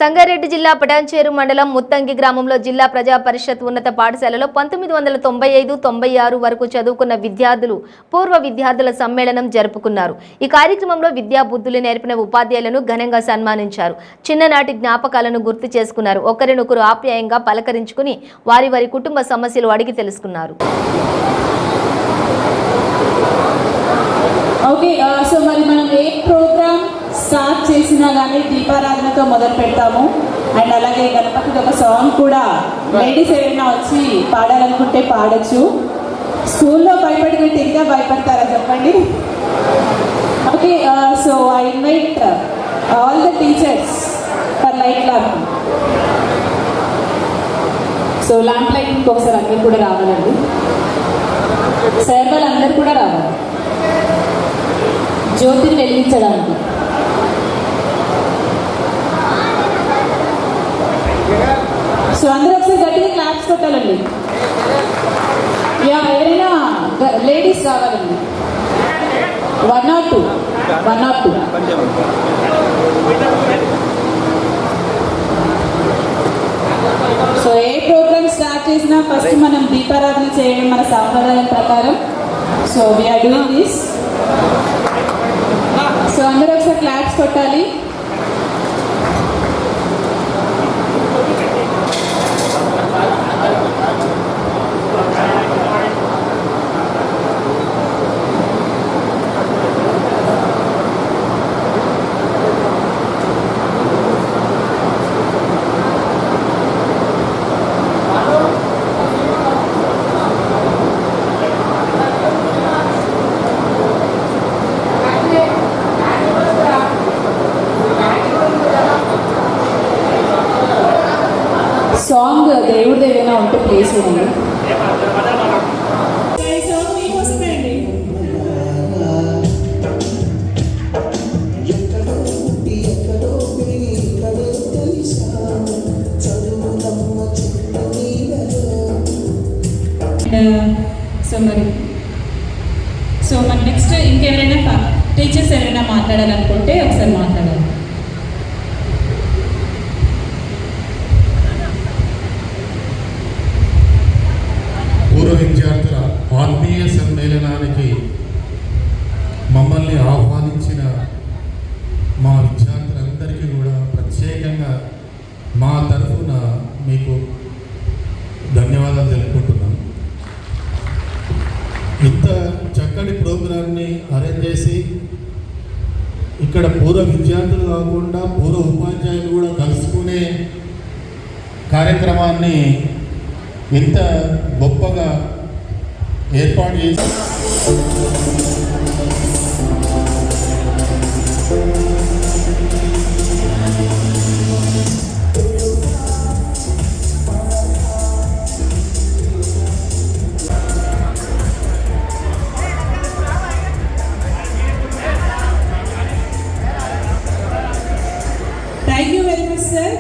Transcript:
సంగారెడ్డి జిల్లా పటాన్చేరు మండలం ముత్తంగి గ్రామంలో జిల్లా ప్రజా పరిషత్ ఉన్నత పాఠశాలలో 1995-96 వరకు చదువుకున్న విద్యార్థులు పూర్వ విద్యార్థుల సమ్మేళనం జరుపుకున్నారు. ఈ కార్యక్రమంలో విద్యా బుద్ధులు నేర్పిన ఉపాధ్యాయులను ఘనంగా సన్మానించారు. చిన్ననాటి జ్ఞాపకాలను గుర్తు చేసుకున్నారు. ఒకరినొకరు ఆప్యాయంగా పలకరించుకుని వారి కుటుంబ సమస్యలు అడిగి తెలుసుకున్నారు. సో మరి మనం ఏ ప్రోగ్రామ్ స్టార్ట్ చేసినా కానీ దీపారాధనతో మొదలు పెడతాము. అండ్ అలాగే గణపతికి ఒక సాంగ్ కూడా లేడీస్ ఏమైనా వచ్చి పాడాలనుకుంటే పాడచ్చు. స్కూల్లో భయపడినట్టు ఇంకా భయపడతారా చెప్పండి. Okay, so I invite all the teachers for light lamp. So lamp lighting ఒకసారి అందరు కూడా రావాలండి. సార్ వాళ్ళందరూ కూడా రావాలి జ్యోతిని వెలిగించడానికి. సో అందరూ ఒకసారి గట్టిగా క్లాప్స్ కొట్టాలండి. ఎవరైనా లేడీస్ రావాలండి. 1 or 2. సో ఏ ప్రోగ్రామ్ స్టార్ట్ చేసినా ఫస్ట్ మనం దీపారాధన చేయడం మన సాంప్రదాయం ప్రకారం. So we're doing this. So అందరూ ఒకసారి క్లాప్స్ కొట్టాలి. సాంగ్ దేవుడిది ఏదైనా ఉంటే ప్లేస్ చేయండి. సో మన నెక్స్ట్ ఇంకెవరైనా టీచర్స్ ఎవరైనా మాట్లాడాలనుకుంటే ఒకసారి మాట్లాడాలి. పూర్వ విద్యార్థుల ఆత్మీయ సమ్మేళనానికి మమ్మల్ని ఆహ్వానించిన మా విద్యార్థులందరికీ కూడా ప్రత్యేకంగా మా తరఫున మీకు ధన్యవాదాలు తెలుపుకుంటున్నాను. ఇంత చక్కటి ప్రోగ్రామ్ని అరేంజ్ చేసి ఇక్కడ పూర్వ విద్యార్థులు కాకుండా పూర్వ ఉపాధ్యాయులు కూడా కలుసుకునే కార్యక్రమాన్ని ఇంత గొప్పగా ఏర్పాటు చేసి thank you very much sir.